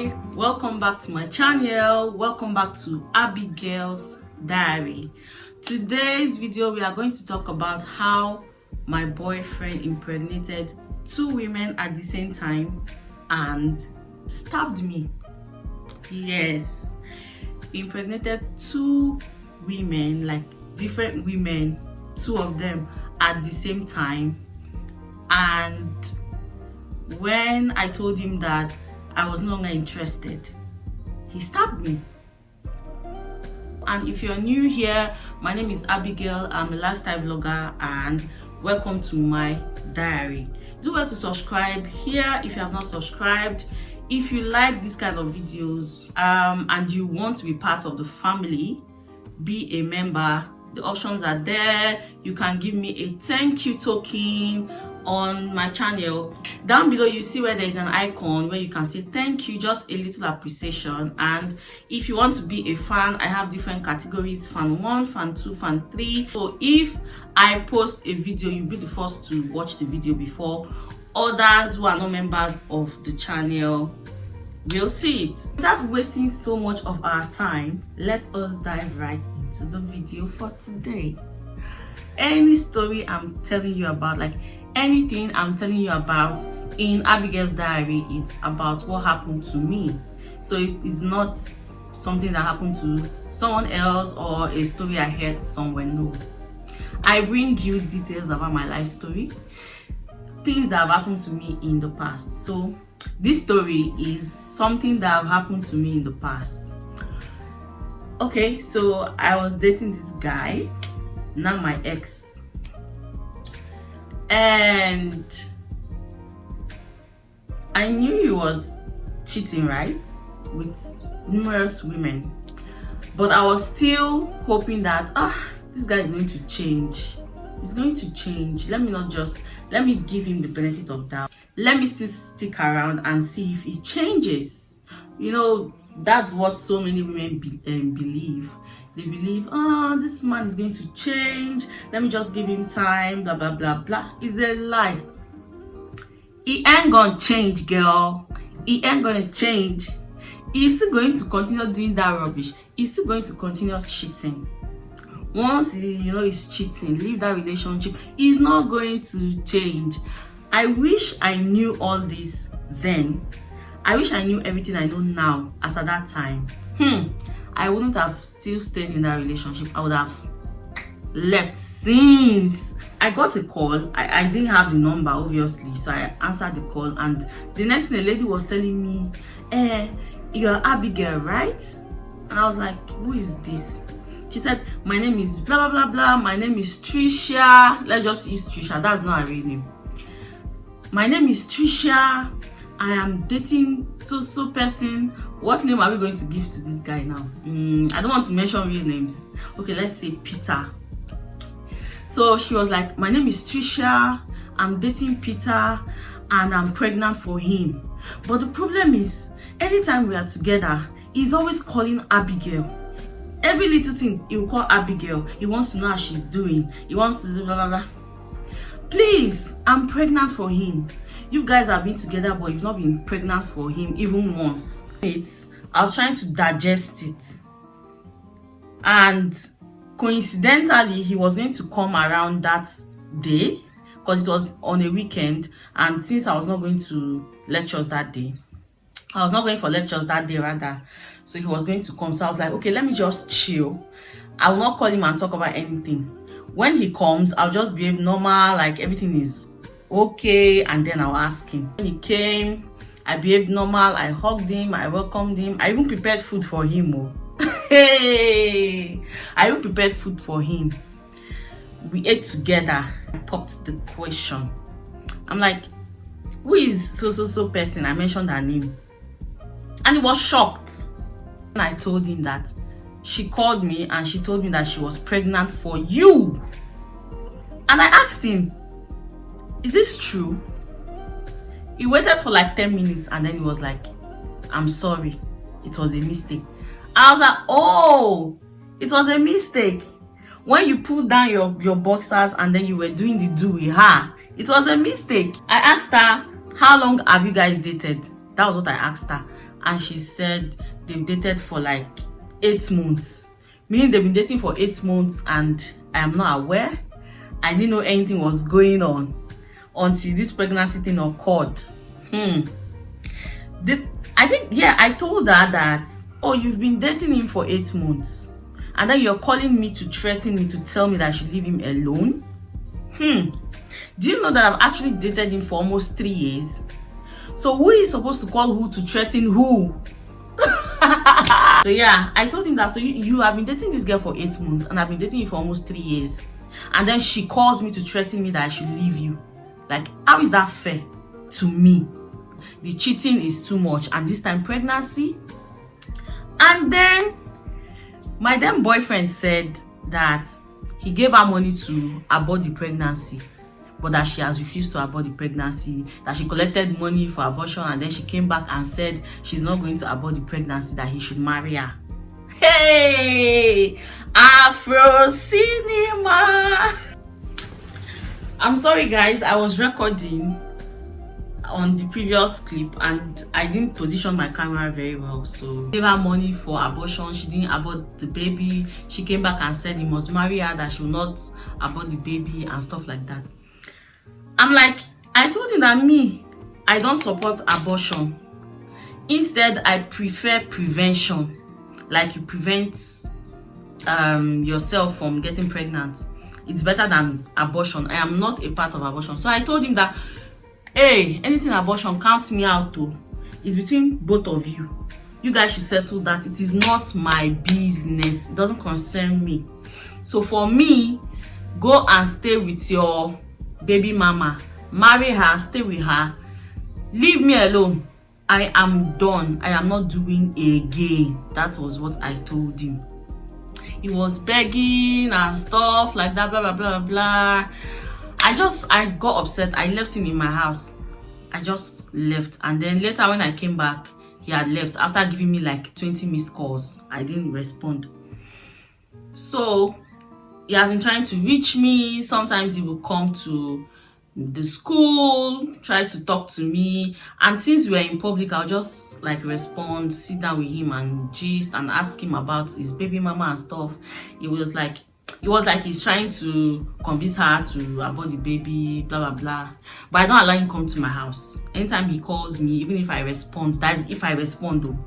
Hi, welcome back to my channel. Welcome back to Abigail's Diary. Today's video we are going to talk about how my boyfriend impregnated 2 women at the same time and stabbed me. Yes, he impregnated 2 women, like different women, 2 of them at the same time, and when I told him that I was no longer interested, he stabbed me. And if you're new here, my name is Abigail. I'm a lifestyle vlogger and welcome to my diary. Do well to subscribe here if you have not subscribed. If you like this kind of videos and you want to be part of the family, be a member. The options are there. You can give me a thank you token on my channel. Down below you see where there is an icon where you can say thank you, just a little appreciation. And if you want to be a fan, I have different categories: fan 1, fan 2, fan 3. So if I post a video, you'll be the first to watch the video before others who are not members of the channel will see it. Without wasting so much of our time, let us dive right into the video for today. Any story I'm telling you about, like anything I'm telling you about in Abigail's diary, it's about what happened to me. So it is not something that happened to someone else or a story I heard somewhere. No, I bring you details about my life story, things that have happened to me in the past. So this story is something that have happened to me in the past. Okay, so I was dating this guy, now my ex, and I knew he was cheating, right, with numerous women, but I was still hoping that this guy is going to change. He's going to change. Let me give him the benefit of doubt. Let me still stick around and see if he changes. You know, that's what so many women believe. They believe, this man is going to change. Let me just give him time, blah, blah, blah, blah. It's a lie. He ain't gonna change, girl. He ain't gonna change. He's still going to continue doing that rubbish. He's still going to continue cheating. Once he's cheating, leave that relationship. He's not going to change. I wish I knew all this then. I wish I knew everything I know now as at that time. I wouldn't have still stayed in that relationship. I would have left since. I got a call. I didn't have the number, obviously, so I answered the call, and the next thing the lady was telling me, you're Abigail, right? And I was like, who is this? She said, my name is blah blah blah blah. My name is Trisha. Let's just use Trisha. That's not a real name. My name is Trisha. I am dating so person. What name are we going to give to this guy now? I don't want to mention real names. Okay, let's say Peter. So she was like, my name is Trisha. I'm dating Peter and I'm pregnant for him. But the problem is, anytime we are together, he's always calling Abigail. Every little thing he will call Abigail. He wants to know how she's doing. He wants to blah blah blah. Please, I'm pregnant for him. You guys have been together, but you've not been pregnant for him even once. I was trying to digest it, and coincidentally, he was going to come around that day because it was on a weekend. And since I was not going to lectures that day, I was not going for lectures that day rather. So he was going to come. So I was like, okay, let me just chill. I will not call him and talk about anything. When he comes, I'll just behave normal, like everything is okay, and then I'll ask him. When he came, I behaved normal. I hugged him. I welcomed him. I even prepared food for him. Hey, I even prepared food for him. We ate together. I popped the question. I'm like, who is so person? I mentioned her name, and he was shocked. And I told him that she called me and she told me that she was pregnant for you. And I asked him, is this true? He waited for like 10 minutes and then he was like, I'm sorry, it was a mistake. I was like, oh, it was a mistake. When you pulled down your boxers and then you were doing the do with her, it was a mistake. I asked her, how long have you guys dated? That was what I asked her. and she said they've dated for like 8 months. Meaning they've been dating for 8 months and I am not aware. I didn't know anything was going on until this pregnancy thing occurred. I told her that, oh, you've been dating him for 8 months and then you're calling me to threaten me to tell me that I should leave him alone. Do you know that I've actually dated him for almost 3 years? So who is supposed to call who to threaten who? So yeah, I told him that, so you have been dating this girl for 8 months and I've been dating you for almost 3 years. And then she calls me to threaten me that I should leave you. Like, how is that fair to me? The cheating is too much, and this time pregnancy. And then my then boyfriend said that he gave her money to abort the pregnancy, but that she has refused to abort the pregnancy, that she collected money for abortion, and then she came back and said she's not going to abort the pregnancy, that he should marry her. Hey, Afro cinema. I'm sorry guys, I was recording on the previous clip and I didn't position my camera very well, so gave her money for abortion. She didn't abort the baby. She came back and said he must marry her, that she will not abort the baby and stuff like that. I'm like, I told him that I don't support abortion. Instead, I prefer prevention. Like, you prevent yourself from getting pregnant. It's better than abortion. I am not a part of abortion. So I told him that, hey, anything abortion, count me out too. It's between both of you. You guys should settle that. It is not my business. It doesn't concern me. So for me, go and stay with your baby mama. Marry her, stay with her. Leave me alone. I am done. I am not doing again. That was what I told him. He was begging and stuff like that, blah, blah, blah, blah. I got upset. I left him in my house. I just left. And then later when I came back, he had left after giving me like 20 missed calls. I didn't respond. So he has been trying to reach me. Sometimes he will come to the school, try to talk to me, and since we're in public, I'll just like respond, sit down with him and gist and ask him about his baby mama and stuff. It was like he's trying to convince her to abort the baby, blah blah blah. But I don't allow him come to my house. Anytime he calls me, even if I respond, that is if I respond though,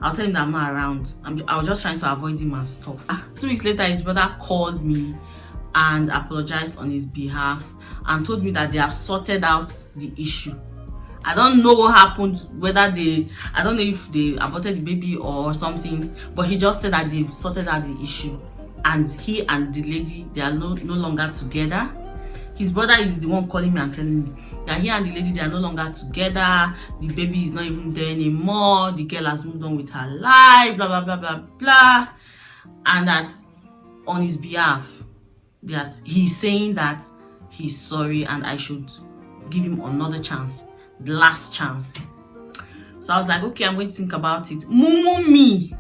I'll tell him that I'm not around. I was just trying to avoid him and stuff. 2 weeks later, his brother called me and apologized on his behalf and told me that they have sorted out the issue. I don't know what happened, I don't know if they aborted the baby or something, but he just said that they've sorted out the issue. And he and the lady, they are no longer together. His brother is the one calling me and telling me that he and the lady, they are no longer together. The baby is not even there anymore. The girl has moved on with her life, blah, blah, blah, blah, blah. And that on his behalf, he's saying that he's sorry and I should give him another chance, the last chance. So I was like, okay, I'm going to think about it. Mumu me,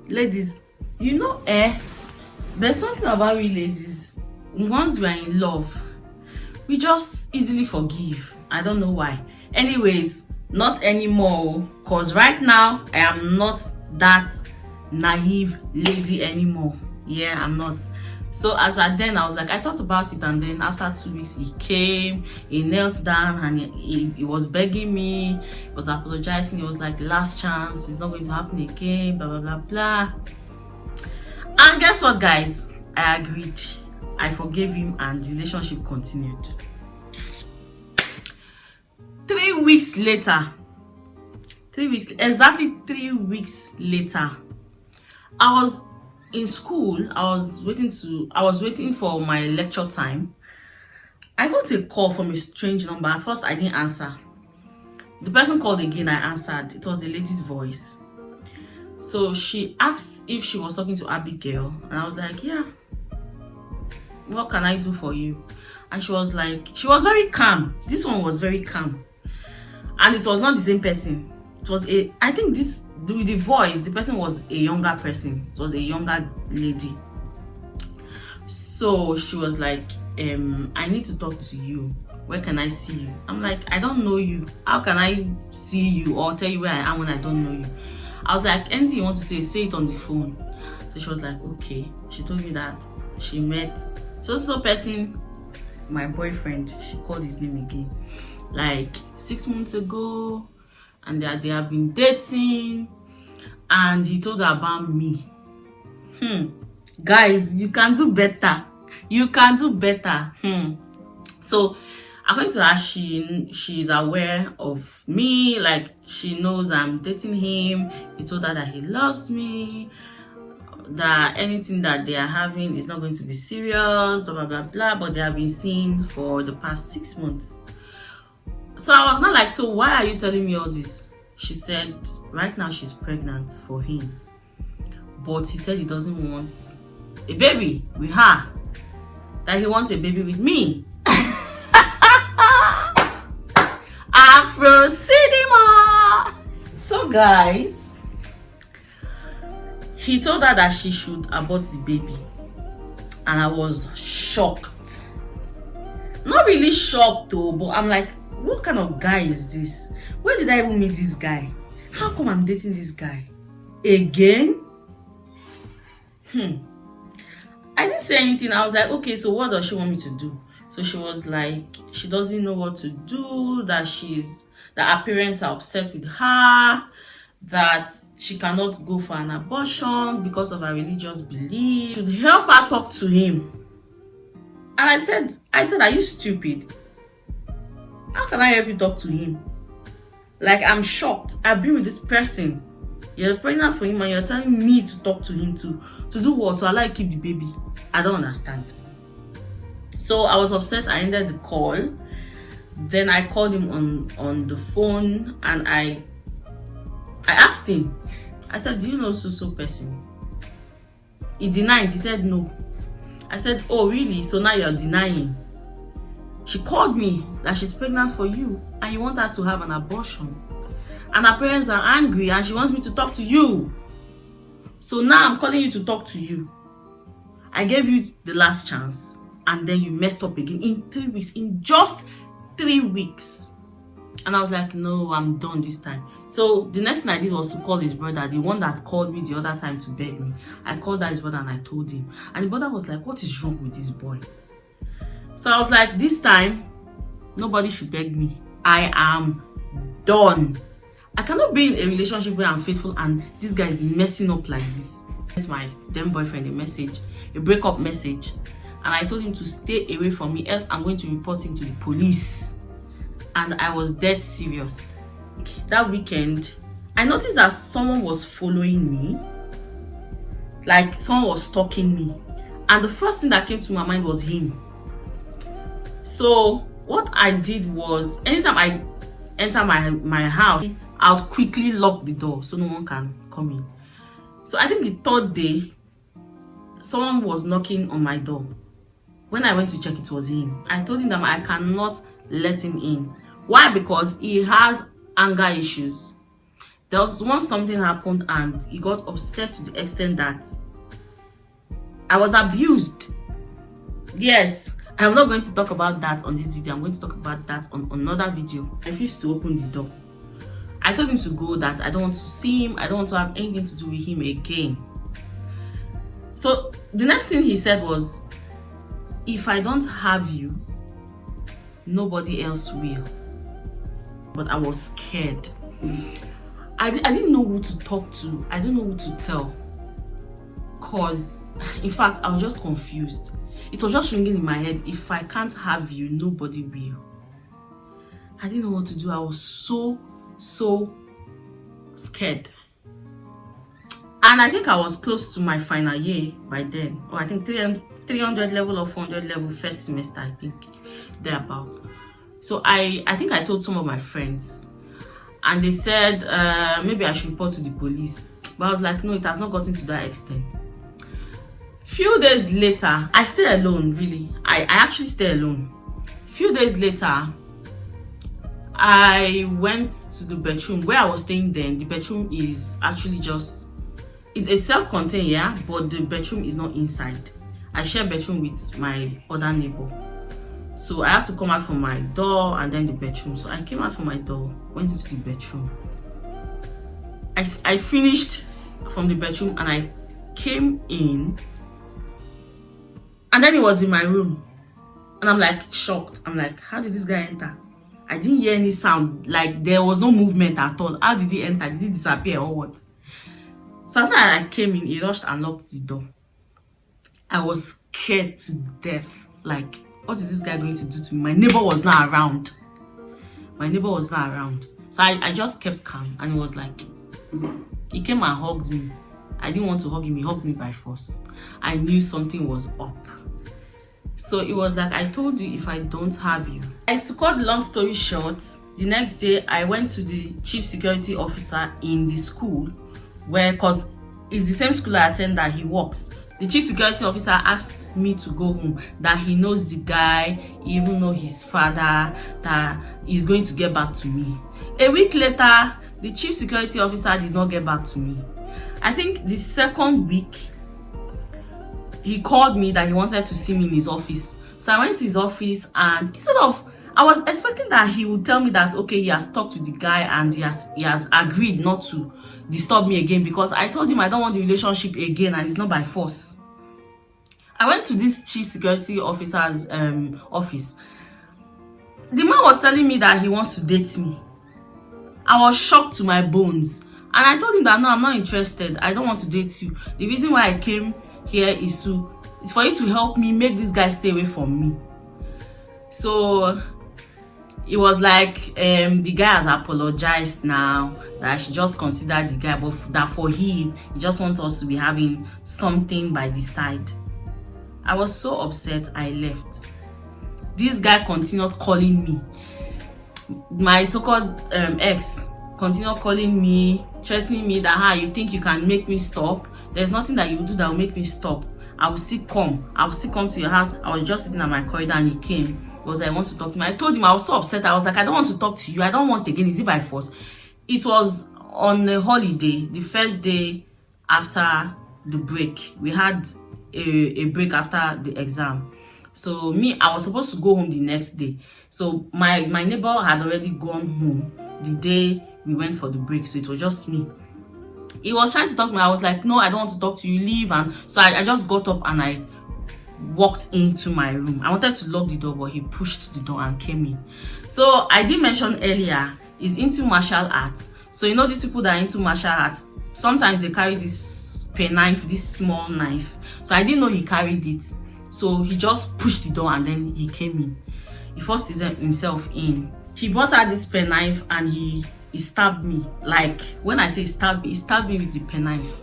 ladies, you know, there's something about we ladies. Once we are in love, we just easily forgive. I don't know why. Anyways, not anymore, because right now I am not that naive lady anymore. Yeah, I'm not. So as at then, I was like, I thought about it, and then after 2 weeks, he came, he knelt down, and he was begging me, he was apologizing. He was like, the last chance, it's not going to happen again, blah, blah, blah, blah. And guess what, guys? I agreed. I forgave him, and the relationship continued. 3 weeks later, exactly 3 weeks later, I was in school. I was waiting for my lecture time. I got a call from a strange number. At first I didn't answer. The person called again. I answered. It was a lady's voice. So she asked if she was talking to Abigail, and I was like, yeah, what can I do for you? And she was very calm. This one was very calm, and it was not the same person. It was I think the voice, the person was a younger person. It was a younger lady. So she was like, I need to talk to you. Where can I see you? I'm like, I don't know you. How can I see you or tell you where I am when I don't know you? I was like, anything you want to say it on the phone. So she was like, okay. She told me that she met so person, my boyfriend. She called his name again, like 6 months ago, and they have been dating, and he told her about me. Guys, you can do better. You can do better. So according to her, she's aware of me, like she knows I'm dating him. He told her that he loves me, that anything that they are having is not going to be serious, blah blah blah blah, but they have been seen for the past 6 months. So I was not like, so why are you telling me all this? She said right now she's pregnant for him, but he said he doesn't want a baby with her, that he wants a baby with me. Afro cinema. So guys, he told her that she should abort the baby, and I was shocked. Not really shocked though, but I'm like, what kind of guy is this? Where did I even meet this guy? How come I'm dating this guy again? I didn't say anything. I was like, okay, so what does she want me to do? So she was like, she doesn't know what to do, that her parents are upset with her, that she cannot go for an abortion because of her religious belief. Should help her talk to him. And I said, are you stupid? How can I help you talk to him? Like, I'm shocked. I've been with this person. You're pregnant for him and you're telling me to talk to him to do what? To allow you keep the baby. I don't understand. So I was upset. I ended the call. Then I called him on the phone, and I asked him. I said, do you know so person? He denied. He said no. I said, oh really? So now you're denying. She called me that she's pregnant for you and you want her to have an abortion. And her parents are angry and she wants me to talk to you. So now I'm calling you to talk to you. I gave you the last chance and then you messed up again in 3 weeks, in just 3 weeks. And I was like, no, I'm done this time. So the next thing I did was to call his brother, the one that called me the other time to beg me. I called his brother and I told him. And the brother was like, what is wrong with this boy? So I was like, this time, nobody should beg me. I am done. I cannot be in a relationship where I'm faithful and this guy is messing up like this. It's my then boyfriend a breakup message. And I told him to stay away from me, else I'm going to report him to the police. And I was dead serious. That weekend, I noticed that someone was following me. Like someone was stalking me. And the first thing that came to my mind was him. So what I did was, anytime I enter my house, I would quickly lock the door so no one can come in. So I think the third day, someone was knocking on my door. When I went to check, it was him. I told him that I cannot let him in. Why? Because he has anger issues. There was once something happened and he got upset to the extent that I was abused. Yes, I'm not going to talk about that on this video. I'm going to talk about that on another video. I refused to open the door. I told him to go, that I don't want to see him. I don't want to have anything to do with him again. So the next thing he said was, if I don't have you, nobody else will. But I was scared. I didn't know who to talk to. I didn't know who to tell. Because, in fact, I was just confused. It was just ringing in my head. If I can't have you, nobody will. I didn't know what to do. I was so scared. And I think I was close to my final year by then. Or I think 300 level or 400 level first semester, I think. Thereabout. So I think I told some of my friends. And they said, maybe I should report to the police. But I was like, no, it has not gotten to that extent. Few days later, I stayed alone, really. I actually stayed alone. Few days later, I went to the bedroom where I was staying then. The bedroom is actually just, it's a self-contained, yeah, but the bedroom is not inside. I share bedroom with my other neighbor. So I have to come out from my door and then the bedroom. So I came out from my door, went into the bedroom. I finished from the bedroom and I came in, and then he was in my room, and I'm like shocked. I'm like, how did this guy enter? I didn't hear any sound, like there was no movement at all. How did he enter? Did he disappear or what? So as I came in, he rushed and locked the door. I was scared to death. Like, what is this guy going to do to me? My neighbor was not around. So I just kept calm, and he was like, he came and hugged me. I didn't want to hug him. He hugged me by force. I knew something was up. So it was like, I told you, if I don't have you. To cut the long story short, the next day I went to the chief security officer in the school, where, because it's the same school I attend that he works. The chief security officer asked me to go home, that he knows the guy, he even know his father, that he's going to get back to me. A week later, the chief security officer did not get back to me. I think the second week, he called me that he wanted to see me in his office. So I went to his office, and instead of, I was expecting that he would tell me that, okay, he has talked to the guy and he has agreed not to disturb me again, because I told him I don't want the relationship again, and it's not by force. I went to this chief security officer's office. The man was telling me that he wants to date me. I was shocked to my bones, and I told him that no, I'm not interested. I don't want to date you. The reason why I came here is for you to help me make this guy stay away from me. So it was like, the guy has apologized now, that I should just consider the guy, but that for him, he just wants us to be having something by the side. I was so upset, I left. This guy continued calling me. My so-called ex continued calling me, threatening me that, you think you can make me stop? There's nothing that you will do that will make me stop. I will still come to your house. I was just sitting at my corridor, and he came. He was like, he wants to talk to me. I told him I was so upset. I was like, I don't want to talk to you. I don't want again. Is it by force? It was on a holiday, the first day after the break. We had a break after the exam. So I was supposed to go home the next day. So my neighbor had already gone home the day we went for the break. So it was just me. He was trying to talk to me. I was like, no, I don't want to talk to you, leave. And so I just got up and I walked into my room. I wanted to lock the door, but he pushed the door and came in. So I did mention earlier, he's into martial arts. So you know, these people that are into martial arts, sometimes they carry this pen knife, this small knife. So I didn't know he carried it. So he just pushed the door and then he came in. He forced himself in. He brought out this pen knife and he stabbed me. Like, when I say he stabbed me with the pen knife.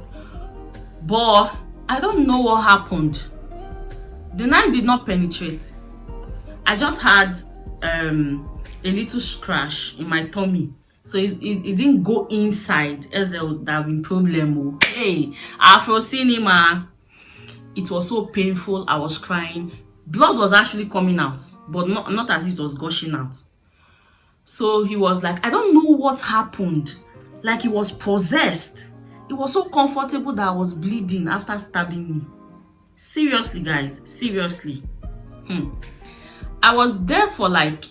But I don't know what happened. The knife did not penetrate. I just had a little scratch in my tummy. So it didn't go inside, as there would have been problem. Hey, Afro cinema. It was so painful. I was crying. Blood was actually coming out, but not as if it was gushing out. So he was like, I don't know what happened. Like he was possessed. It was so comfortable that I was bleeding after stabbing me. Seriously, guys, seriously. I was there for like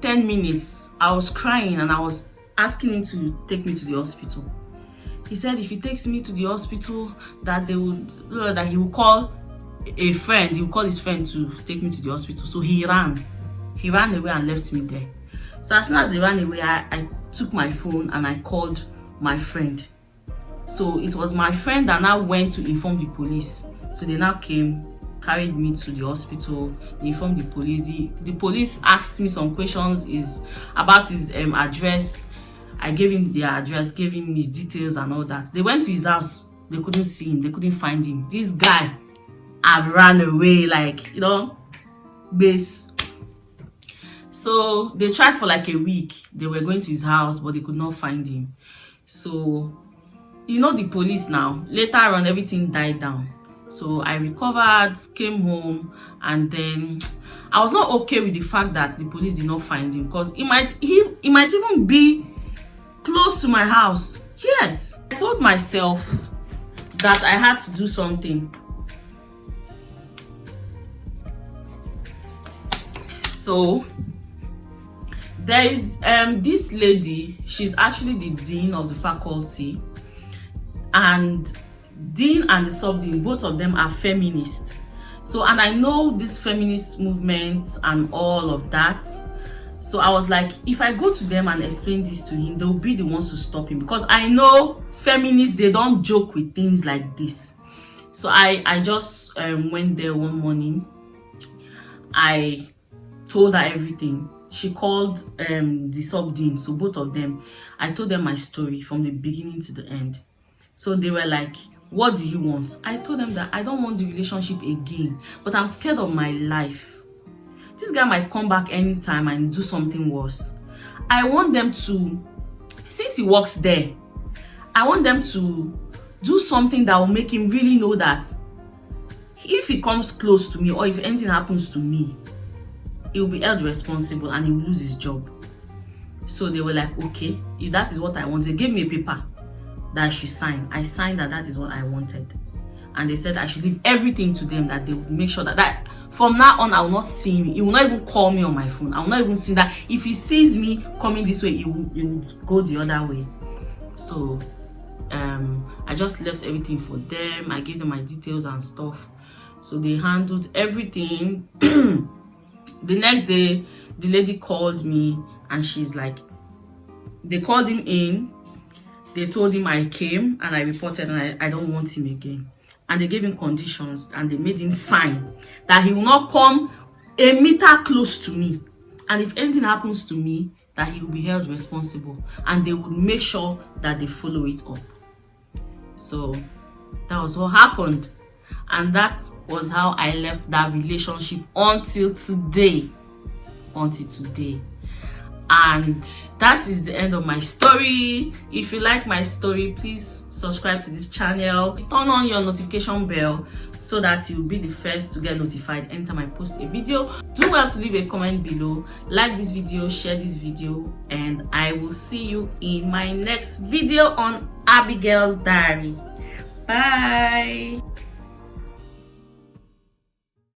10 minutes. I was crying and I was asking him to take me to the hospital. He said if he takes me to the hospital, that he will call a friend. He will call his friend to take me to the hospital. So he ran away and left me there. So as soon as he ran away, I took my phone and I called my friend. So it was my friend that now went to inform the police. So they now came, carried me to the hospital, they informed the police. The police asked me some questions about his address. I gave him their address, gave him his details and all that. They went to his house. They couldn't see him. They couldn't find him. This guy had ran away, like, base. So they tried for like a week. They were going to his house, but they could not find him. So, the police now. Later on, everything died down. So I recovered, came home, and then I was not okay with the fact that the police did not find him, because he might even be close to my house. Yes, I told myself that I had to do something. So there is this lady. She's actually the dean of the faculty. and Dean and the sub-dean, both of them are feminists. So, and I know this feminist movement and all of that. So I was like, if I go to them and explain this to him, they'll be the ones to stop him, because I know feminists, they don't joke with things like this. So I just went there one morning. I told her everything. She called the sub-dean, so both of them, I told them my story from the beginning to the end. So they were like, what do you want? I told them that I don't want the relationship again, but I'm scared of my life. This guy might come back anytime and do something worse. I want them to, since he works there, I want them to do something that will make him really know that if he comes close to me or if anything happens to me, he will be held responsible and he will lose his job. So they were like, okay, if that is what I want, they gave me a paper that I should sign. I signed that is what I wanted. And they said I should leave everything to them, that they would make sure that from now on I will not see him. He will not even call me on my phone. I will not even see that. If he sees me coming this way, he will go the other way. So I just left everything for them. I gave them my details and stuff. So they handled everything. The next day, the lady called me and she's like, they called him in. They told him I came and I reported and I don't want him again. And they gave him conditions and they made him sign that he will not come a meter close to me. And if anything happens to me, that he will be held responsible. And they would make sure that they follow it up. So that was what happened. And that was how I left that relationship until today. And that is the end of my story. If you like my story, please subscribe to this channel, turn on your notification bell so that you'll be the first to get notified anytime I post a video. Do well to leave a comment below, like this video, share this video, and I will see you in my next video on Abigail's Diary. Bye.